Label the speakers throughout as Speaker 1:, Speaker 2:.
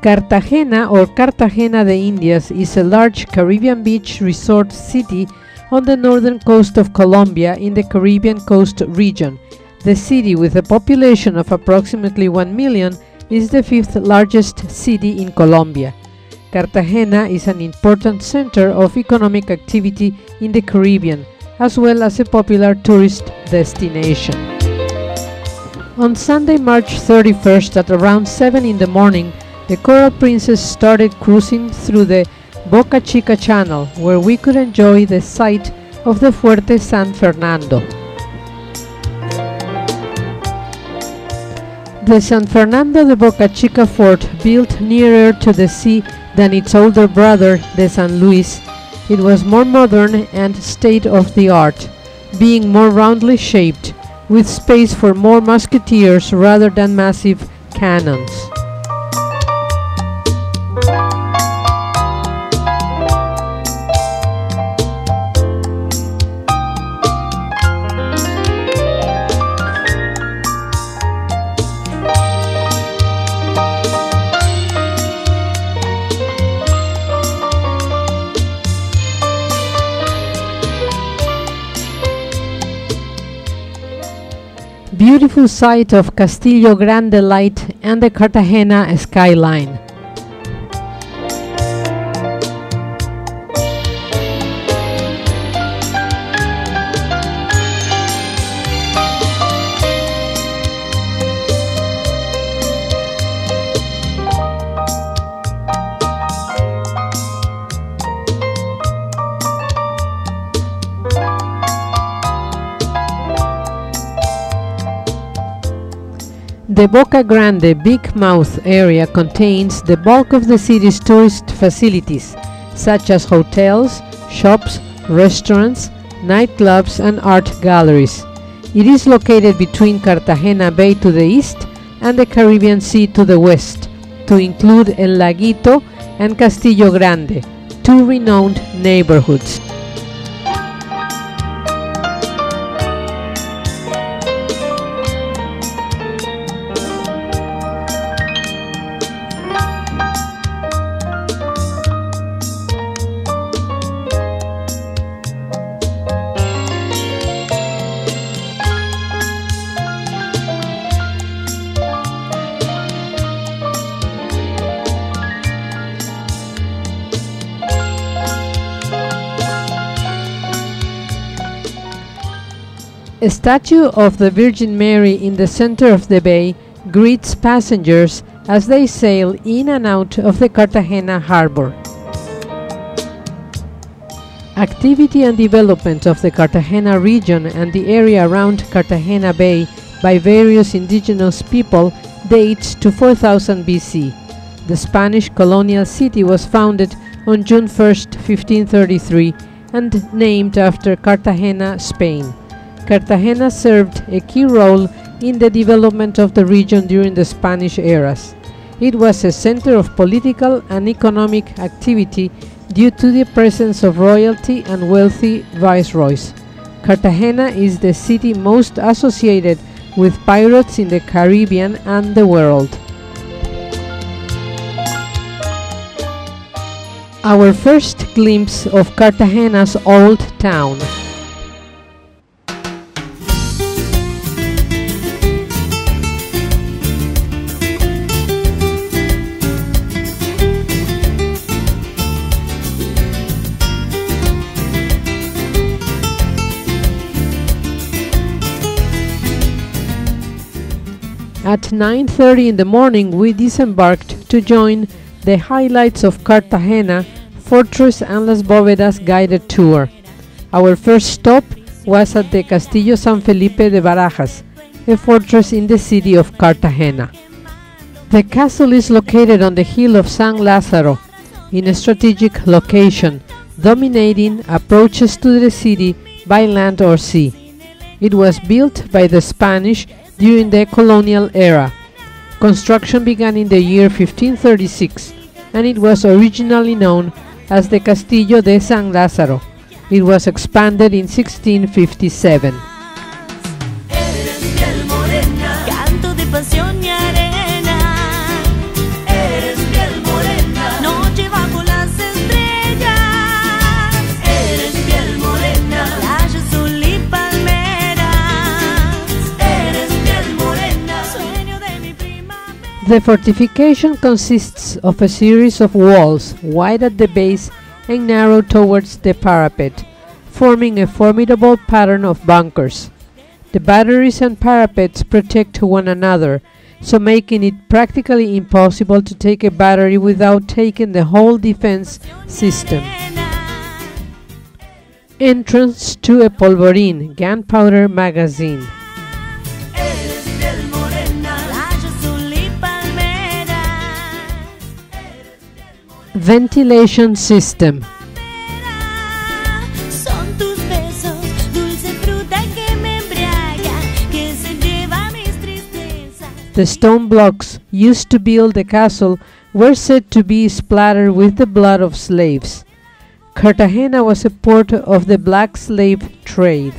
Speaker 1: Cartagena, or Cartagena de Indias, is a large Caribbean beach resort city on the northern coast of Colombia in the Caribbean coast region. The city, with a population of approximately 1 million, is the fifth largest city in Colombia. Cartagena is an important center of economic activity in the Caribbean, as well as a popular tourist destination. On Sunday, March 31st at around 7 in the morning, the Coral Princess started cruising through the Boca Chica Channel, where we could enjoy the sight of the Fuerte San Fernando. The San Fernando de Boca Chica fort, built nearer to the sea than its older brother, the San Luis, it was more modern and state-of-the-art, being more roundly shaped, with space for more musketeers rather than massive cannons. Beautiful sight of Castillo Grande light and the Cartagena skyline. The Boca Grande Big Mouth area contains the bulk of the city's tourist facilities, such as hotels, shops, restaurants, nightclubs, and art galleries. It is located between Cartagena Bay to the east and the Caribbean Sea to the west, to include El Laguito and Castillo Grande, two renowned neighborhoods. A statue of the Virgin Mary in the center of the bay greets passengers as they sail in and out of the Cartagena harbor. Activity and development of the Cartagena region and the area around Cartagena Bay by various indigenous people dates to 4000 BC. The Spanish colonial city was founded on June 1, 1533, and named after Cartagena, Spain. Cartagena served a key role in the development of the region during the Spanish eras. It was a center of political and economic activity due to the presence of royalty and wealthy viceroys. Cartagena is the city most associated with pirates in the Caribbean and the world. Our first glimpse of Cartagena's old town. At 9:30 in the morning, we disembarked to join the Highlights of Cartagena, Fortress and Las Bóvedas guided tour. Our first stop was at the Castillo San Felipe de Barajas, a fortress in the city of Cartagena. The castle is located on the hill of San Lázaro, in a strategic location, dominating approaches to the city by land or sea. It was built by the Spanish during the colonial era. Construction began in the year 1536, and it was originally known as the Castillo de San Lázaro. It was expanded in 1657.
Speaker 2: Canto de pasión y arena, eres piel
Speaker 1: The fortification consists of a series of walls, wide at the base and narrow towards the parapet, forming a formidable pattern of bunkers. The batteries and parapets protect one another, so making it practically impossible to take a battery without taking the whole defense system. Entrance to a polvorín, gunpowder magazine. Ventilation system. The stone blocks used to build the castle were said to be splattered with the blood of slaves. Cartagena was a port of the black slave trade.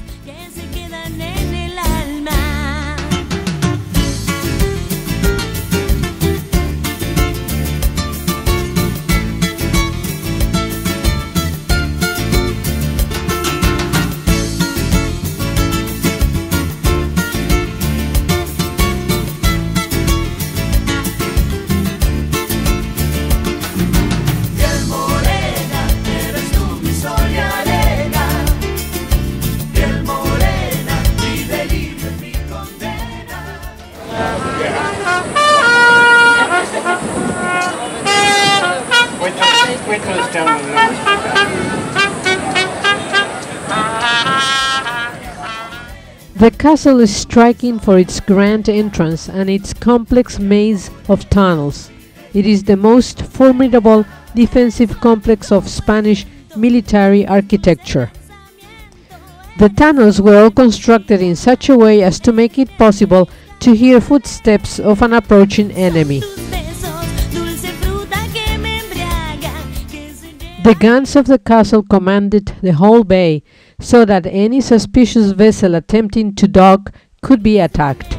Speaker 1: The castle is striking for its grand entrance and its complex maze of tunnels. It is the most formidable defensive complex of Spanish military architecture. The tunnels were all constructed in such a way as to make it possible to hear footsteps of an approaching enemy. The guns of the castle commanded the whole bay, so that any suspicious vessel attempting to dock could be attacked.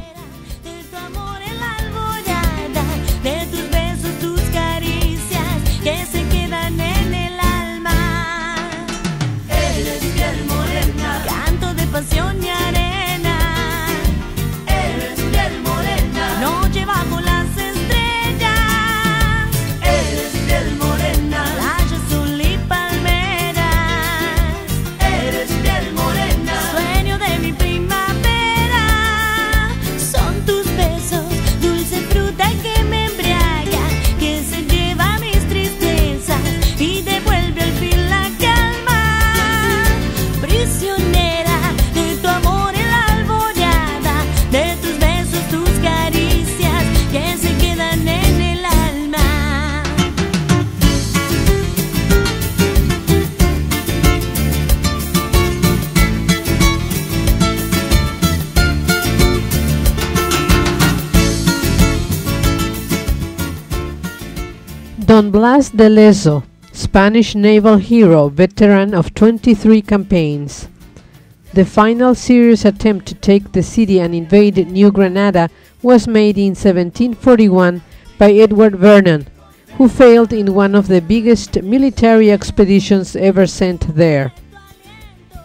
Speaker 1: Don Blas de Lezo, Spanish naval hero, veteran of 23 campaigns. The final serious attempt to take the city and invade New Granada was made in 1741 by Edward Vernon, who failed in one of the biggest military expeditions ever sent there.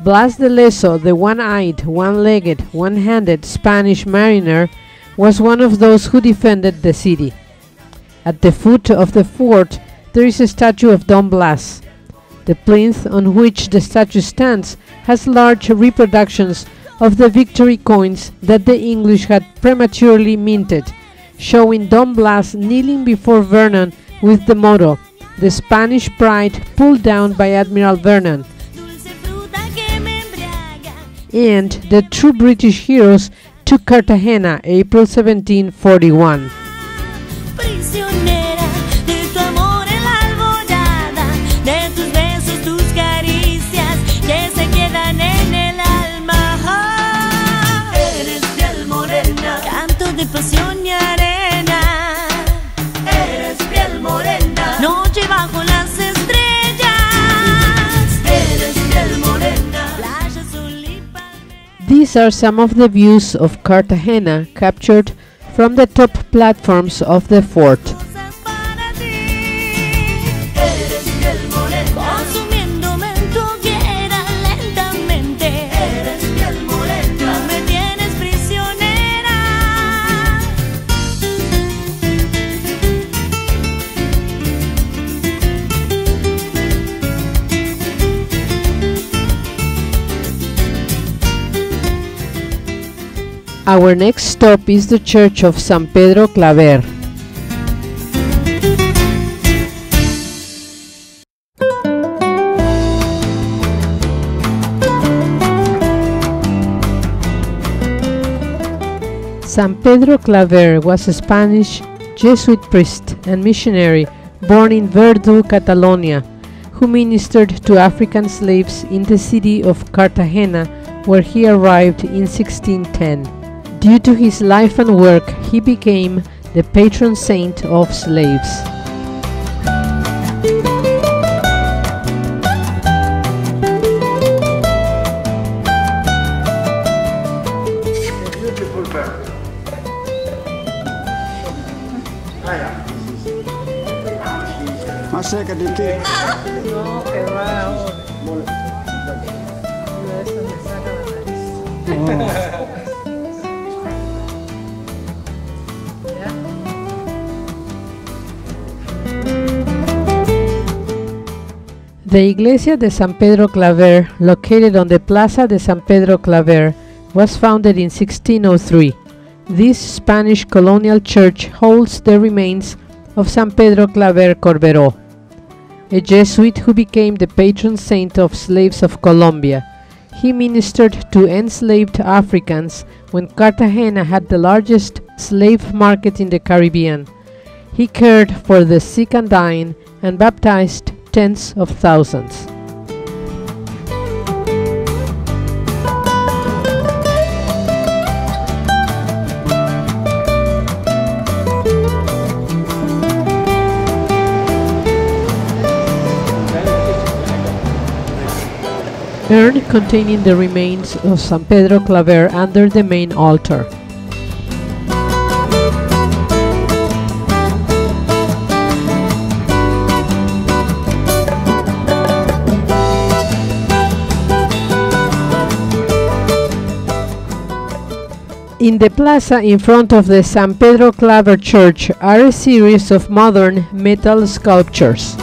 Speaker 1: Blas de Lezo, the one-eyed, one-legged, one-handed Spanish mariner, was one of those who defended the city. At the foot of the fort there is a statue of Don Blas. The plinth on which the statue stands has large reproductions of the victory coins that the English had prematurely minted, showing Don Blas kneeling before Vernon with the motto, "The Spanish Pride pulled down by Admiral Vernon," and the true British heroes took Cartagena, April 1741.
Speaker 2: Pasión y arena, eres piel morena, noche bajo las estrellas, eres piel morena, playa azul y palmera.
Speaker 1: These are some of the views of Cartagena captured from the top platforms of the fort. Our next stop is the church of San Pedro Claver. San Pedro Claver was a Spanish Jesuit priest and missionary born in Verdú, Catalonia, who ministered to African slaves in the city of Cartagena, where he arrived in 1610. Due to his life and work, he became the patron saint of slaves.
Speaker 3: Más cerca de ti.
Speaker 1: No, que va ahora. Eso me saca la nariz. The Iglesia de San Pedro Claver, located on the Plaza de San Pedro Claver, was founded in 1603. This Spanish colonial church holds the remains of San Pedro Claver Corberó, a Jesuit who became the patron saint of slaves of Colombia. He ministered to enslaved Africans when Cartagena had the largest slave market in the Caribbean. He cared for the sick and dying and baptized tens of thousands. Urn containing the remains of San Pedro Claver under the main altar. In the plaza in front of the San Pedro Claver Church are a series of modern metal sculptures.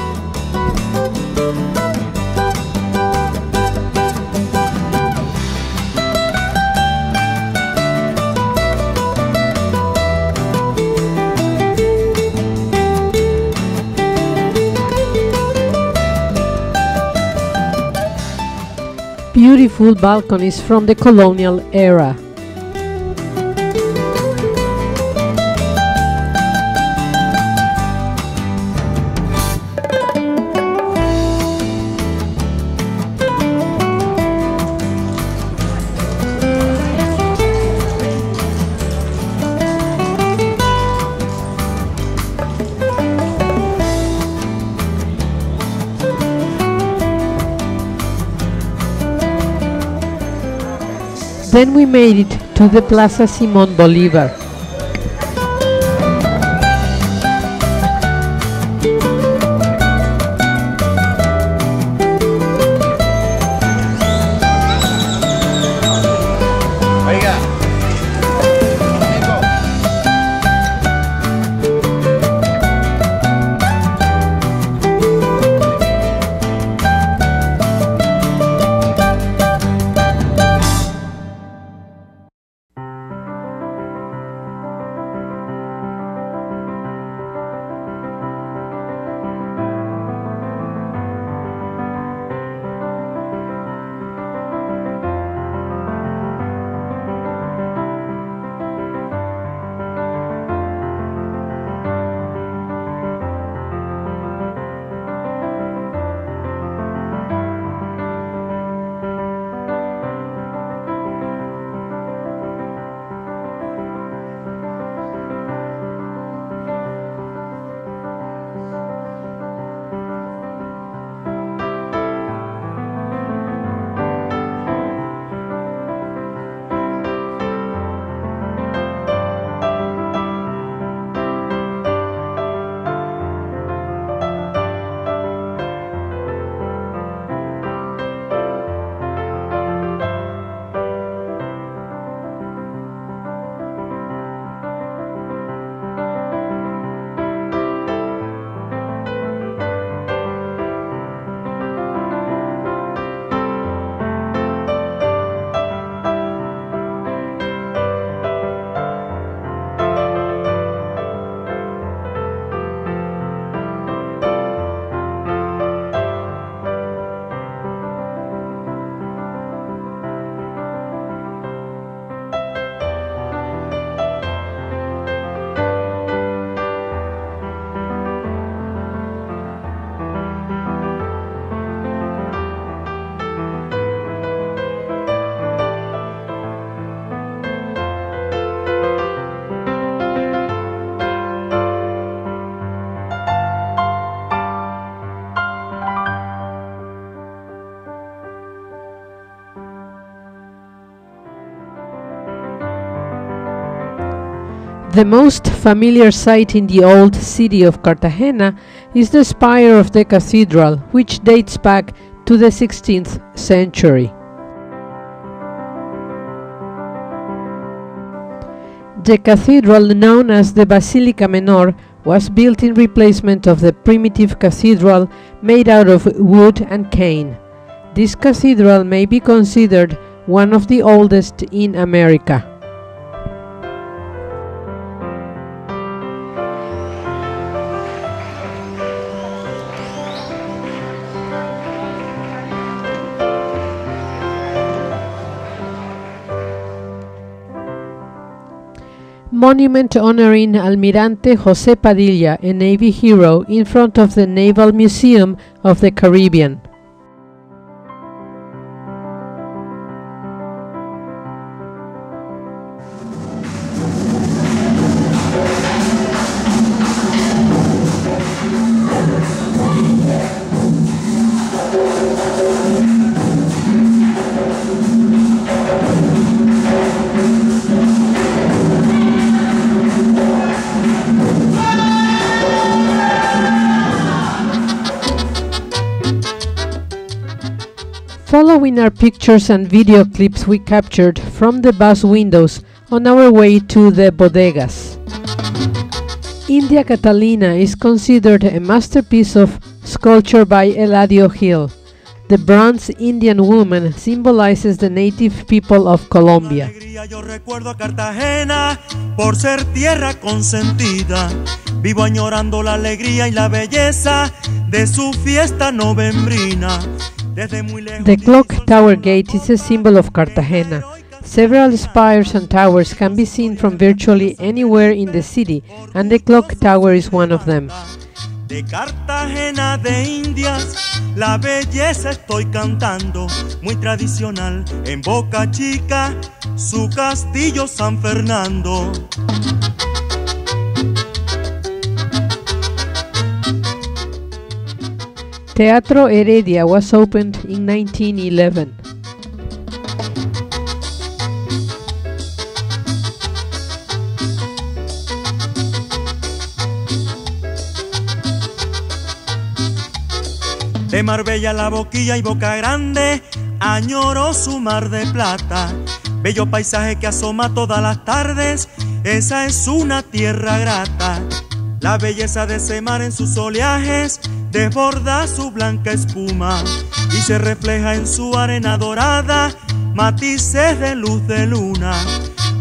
Speaker 1: Beautiful balconies from the colonial era. Then we made it to the Plaza Simón Bolívar. The most familiar sight in the old city of Cartagena is the spire of the cathedral, which dates back to the 16th century. The cathedral, known as the Basilica Menor, was built in replacement of the primitive cathedral made out of wood and cane. This cathedral may be considered one of the oldest in America. Monument honoring Almirante José Padilla, a Navy hero, in front of the Naval Museum of the Caribbean. Following are pictures and video clips we captured from the bus windows on our way to the bodegas. India Catalina is considered a masterpiece of sculpture by Eladio Gil. The bronze Indian woman symbolizes the native people of Colombia.
Speaker 3: Yo recuerdo a Cartagena por ser tierra consentida. Vivo añorando la alegría y la belleza de su fiesta novembrina.
Speaker 1: The clock tower gate is a symbol of Cartagena. Several spires and towers can be seen from virtually anywhere in the city, and the clock tower is one of them.
Speaker 3: De Cartagena de Indias, la belleza estoy cantando, muy tradicional en Boca Chica, su Castillo San Fernando.
Speaker 1: Teatro Heredia was opened in 1911.
Speaker 3: De Marbella, La Boquilla y Boca Grande, añoro su mar de plata. Bello paisaje que asoma todas las tardes, esa es una tierra grata. La belleza de ese mar en sus oleajes desborda su blanca espuma y se refleja en su arena dorada, matices de luz de luna.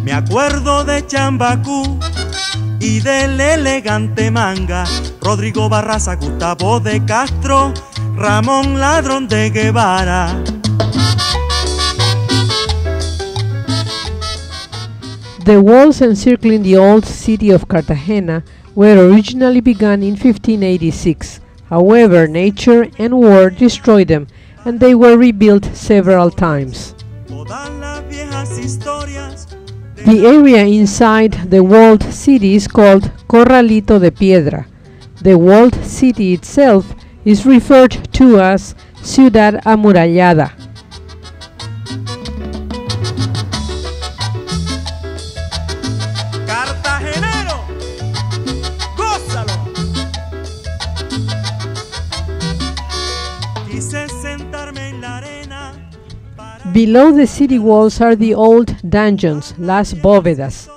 Speaker 3: Me acuerdo de Chambacú y del elegante Manga, Rodrigo Barraza, Gustavo de Castro, Ramón Ladrón de Guevara.
Speaker 1: The walls encircling the old city of Cartagena were originally begun in 1586. However, nature and war destroyed them, and they were rebuilt several times. The area inside the walled city is called Corralito de Piedra. The walled city itself is referred to as Ciudad Amurallada. Below the city walls are the old dungeons, las bóvedas.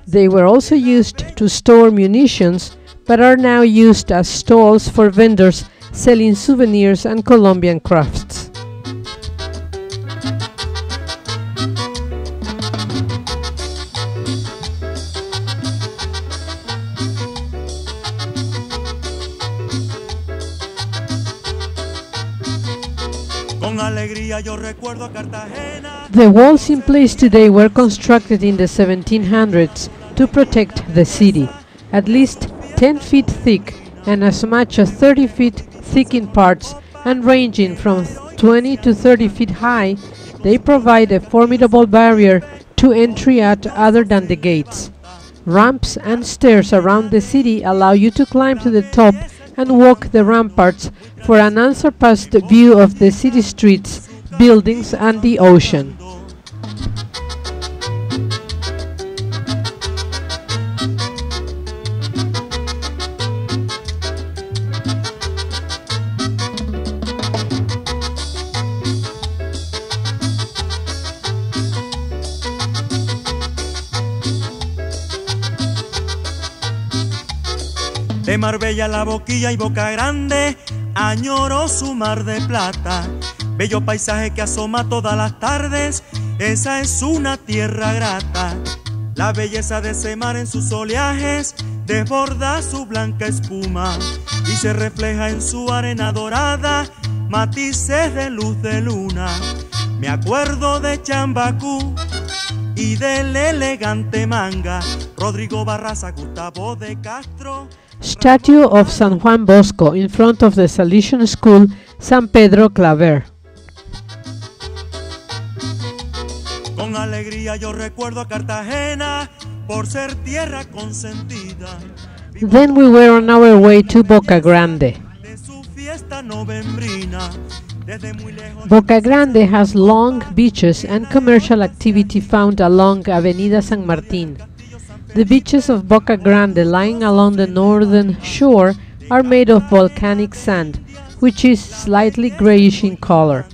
Speaker 1: They were also used to store munitions, but are now used as stalls for vendors selling souvenirs and Colombian crafts. The walls in place today were constructed in the 1700s to protect the city. At least 10 feet thick and as much as 30 feet thick in parts, and ranging from 20 to 30 feet high, they provide a formidable barrier to entry at other than the gates. Ramps and stairs around the city allow you to climb to the top and walk the ramparts for an unsurpassed view of the city streets, buildings and the ocean.
Speaker 3: De Marbella, La Boquilla y Boca Grande, añoro su mar de plata. Bello paisaje que asoma todas las tardes, esa es una tierra grata. La belleza de ese mar en sus oleajes desborda su blanca espuma y se refleja en su arena dorada, matices de luz de luna. Me acuerdo de Chambacú y del elegante Manga, Rodrigo Barraza, Gustavo de Castro.
Speaker 1: Statue of San Juan Bosco in front of the Salesian School, San Pedro Claver.
Speaker 3: Con alegría yo recuerdo a Cartagena por ser tierra consentida.
Speaker 1: Then we were on our way to Boca Grande.
Speaker 3: De su fiesta novembrina, desde muy lejos.
Speaker 1: Boca Grande has long beaches and commercial activity found along Avenida San Martín. The beaches of Boca Grande, lying along the northern shore, are made of volcanic sand, which is slightly grayish in color.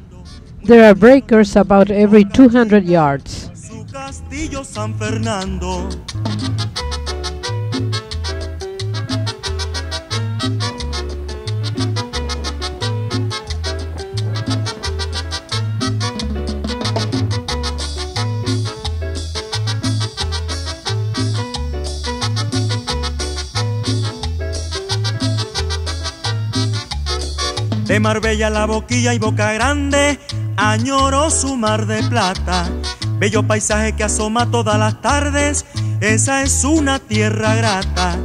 Speaker 1: There are breakers about every 200 yards.
Speaker 3: Su Castillo San Fernando. De Marbella, La Boquilla y Boca Grande, añoro su mar de plata. Bello paisaje que asoma todas las tardes, esa es una tierra grata.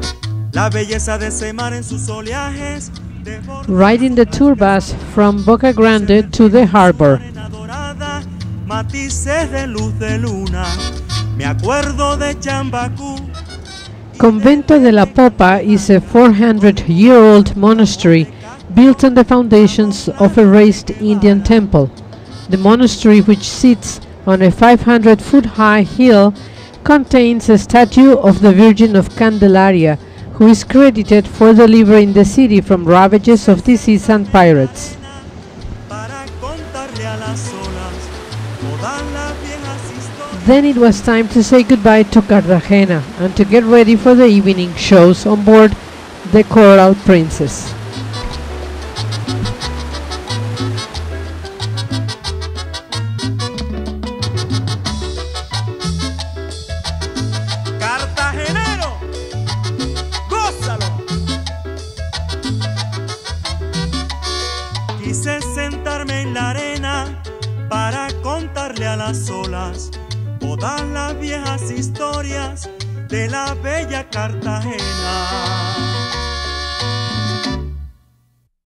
Speaker 3: La belleza de ese mar en sus oleajes desborda.
Speaker 1: Riding the tour bus from Boca Grande to the harbor.
Speaker 3: Arena dorada, matices de luz de luna. Me acuerdo de Chambacú.
Speaker 1: Convento de la Popa is a 400-year-old monastery built on the foundations of a raised Indian temple. The monastery, which sits on a 500-foot-high hill, contains a statue of the Virgin of Candelaria, who is credited for delivering the city from ravages of disease and pirates.
Speaker 3: Para contarle a las olas todas las viejas historias.
Speaker 1: Then it was time to say goodbye to Cartagena and to get ready for the evening shows on board the Coral Princess.
Speaker 3: Cartagenero, gózalo. Quise sentarme en la arena para contarle a las olas todas las viejas historias de la bella Cartagena.